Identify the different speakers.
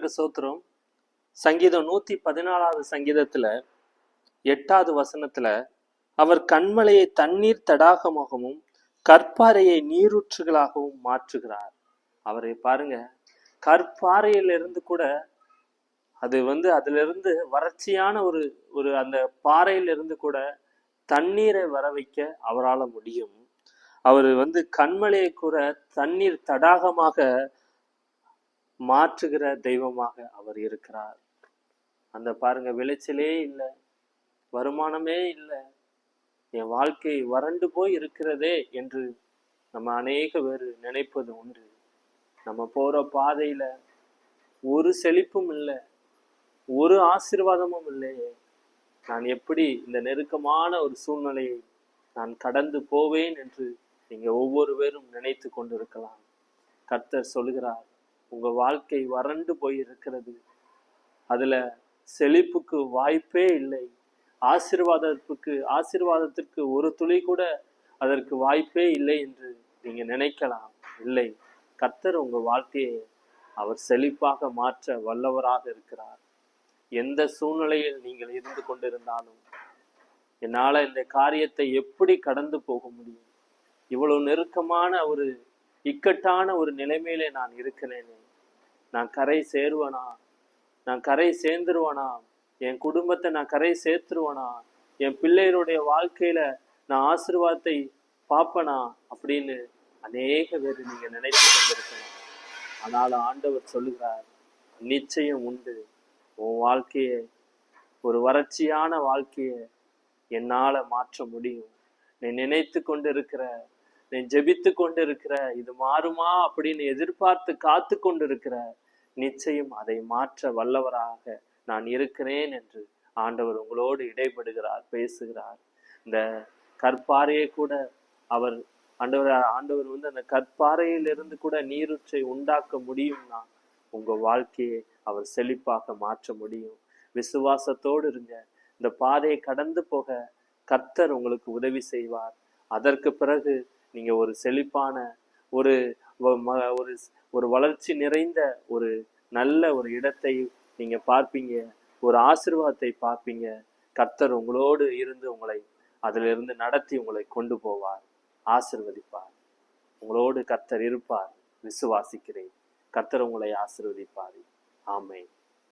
Speaker 1: கர்த்தருக்கு சோத்திரம். சங்கீதம் 114வது சங்கீதத்துல 8வது வசனத்துல, அவர் கண்மலையை தண்ணீர் தடாகமாகவும் கற்பாறையை நீரூற்றுகளாகவும் மாற்றுகிறார். அவரை பாருங்க, கற்பாறையிலிருந்து கூட அது அதுல இருந்து வறட்சியான ஒரு ஒரு அந்த பாறையிலிருந்து கூட தண்ணீரை வர வைக்க அவரால் முடியும். அவர் கண்மலையை கூட தண்ணீர் தடாகமாக மாற்றுகிற தெய்வமாக அவர் இருக்கிறார். அந்த பாருங்க, விளைச்சலே இல்லை, வருமானமே இல்லை, என் வாழ்க்கை வறண்டு போய் இருக்கிறதே என்று நம்ம அநேக பேர் நினைப்பது உண்டு. நம்ம போற பாதையில ஒரு செழிப்பும் இல்லை, ஒரு ஆசீர்வாதமும் இல்லையே, நான் எப்படி இந்த நெருக்கமான ஒரு சூழ்நிலையை நான் கடந்து போவேன் என்று நீங்க ஒவ்வொரு பேரும் நினைத்து கொண்டிருக்கலாம். கர்த்தர் சொல்கிறார், உங்க வாழ்க்கை வறண்டு போய் இருக்கிறது, அதுல செழிப்புக்கு வாய்ப்பே இல்லை, ஆசீர்வாதத்திற்கு ஒரு துளி கூட அதற்கு வாய்ப்பே இல்லை என்று நீங்க நினைக்கலாம். இல்லை, கர்த்தர் உங்க வாழ்க்கையை அவர் செழிப்பாக மாற்ற வல்லவராக இருக்கிறார். எந்த சூழ்நிலையில் நீங்கள் இருந்து கொண்டிருந்தாலும், என்னால இந்த காரியத்தை எப்படி கடந்து போக முடியும், இவ்வளவு நெருக்கமான ஒரு இக்கட்டான ஒரு நிலைமையிலே நான் இருக்கிறேனே, நான் கரை சேருவனா, நான் கரை சேர்ந்துருவனா, என் குடும்பத்தை நான் கரை சேர்த்துருவனா, என் பிள்ளைகளுடைய வாழ்க்கையில நான் ஆசீர்வாதத்தை பார்ப்பனா அப்படின்னு அநேக பேர் நீங்க நினைத்து கொண்டிருக்கலாம். ஆனால் ஆண்டவர் சொல்லுகிறார், நிச்சயம் உண்டு. உன் வாழ்க்கையை, ஒரு வறட்சியான வாழ்க்கையை என்னால மாற்ற முடியும். நீ நினைத்து கொண்டிருக்கிற, நீ ஜெபித்து கொண்டிருக்கிற, இது மாறுமா அப்படின்னு எதிர்பார்த்து காத்து கொண்டிருக்கிற, நிச்சயம் அதை மாற்ற வல்லவராக நான் இருக்கிறேன் என்று ஆண்டவர் உங்களோடு இடைப்படுகிறார், பேசுகிறார். இந்த கற்பாறையை கூட அவர் ஆண்டவர் அந்த கற்பாறையிலிருந்து கூட நீரூற்றை உண்டாக்க முடியும்னா உங்க வாழ்க்கையை அவர் செழிப்பாக மாற்ற முடியும். விசுவாசத்தோடு இருங்க. இந்த பாதையை கடந்து போக கர்த்தர் உங்களுக்கு உதவி செய்வார். அதற்கு பிறகு நீங்க ஒரு செழிப்பான ஒரு ஒரு வளர்ச்சி நிறைந்த ஒரு நல்ல ஒரு இடத்தை நீங்க பார்ப்பீங்க, ஒரு ஆசீர்வாதத்தை பார்ப்பீங்க. கர்த்தர் உங்களோடு இருந்து உங்களை அதிலிருந்து நடத்தி உங்களை கொண்டு போவார், ஆசீர்வதிப்பார். உங்களோடு கர்த்தர் இருப்பார், விசுவாசிக்கிறேன். கர்த்தர் உங்களை ஆசீர்வதிப்பார். ஆமென்.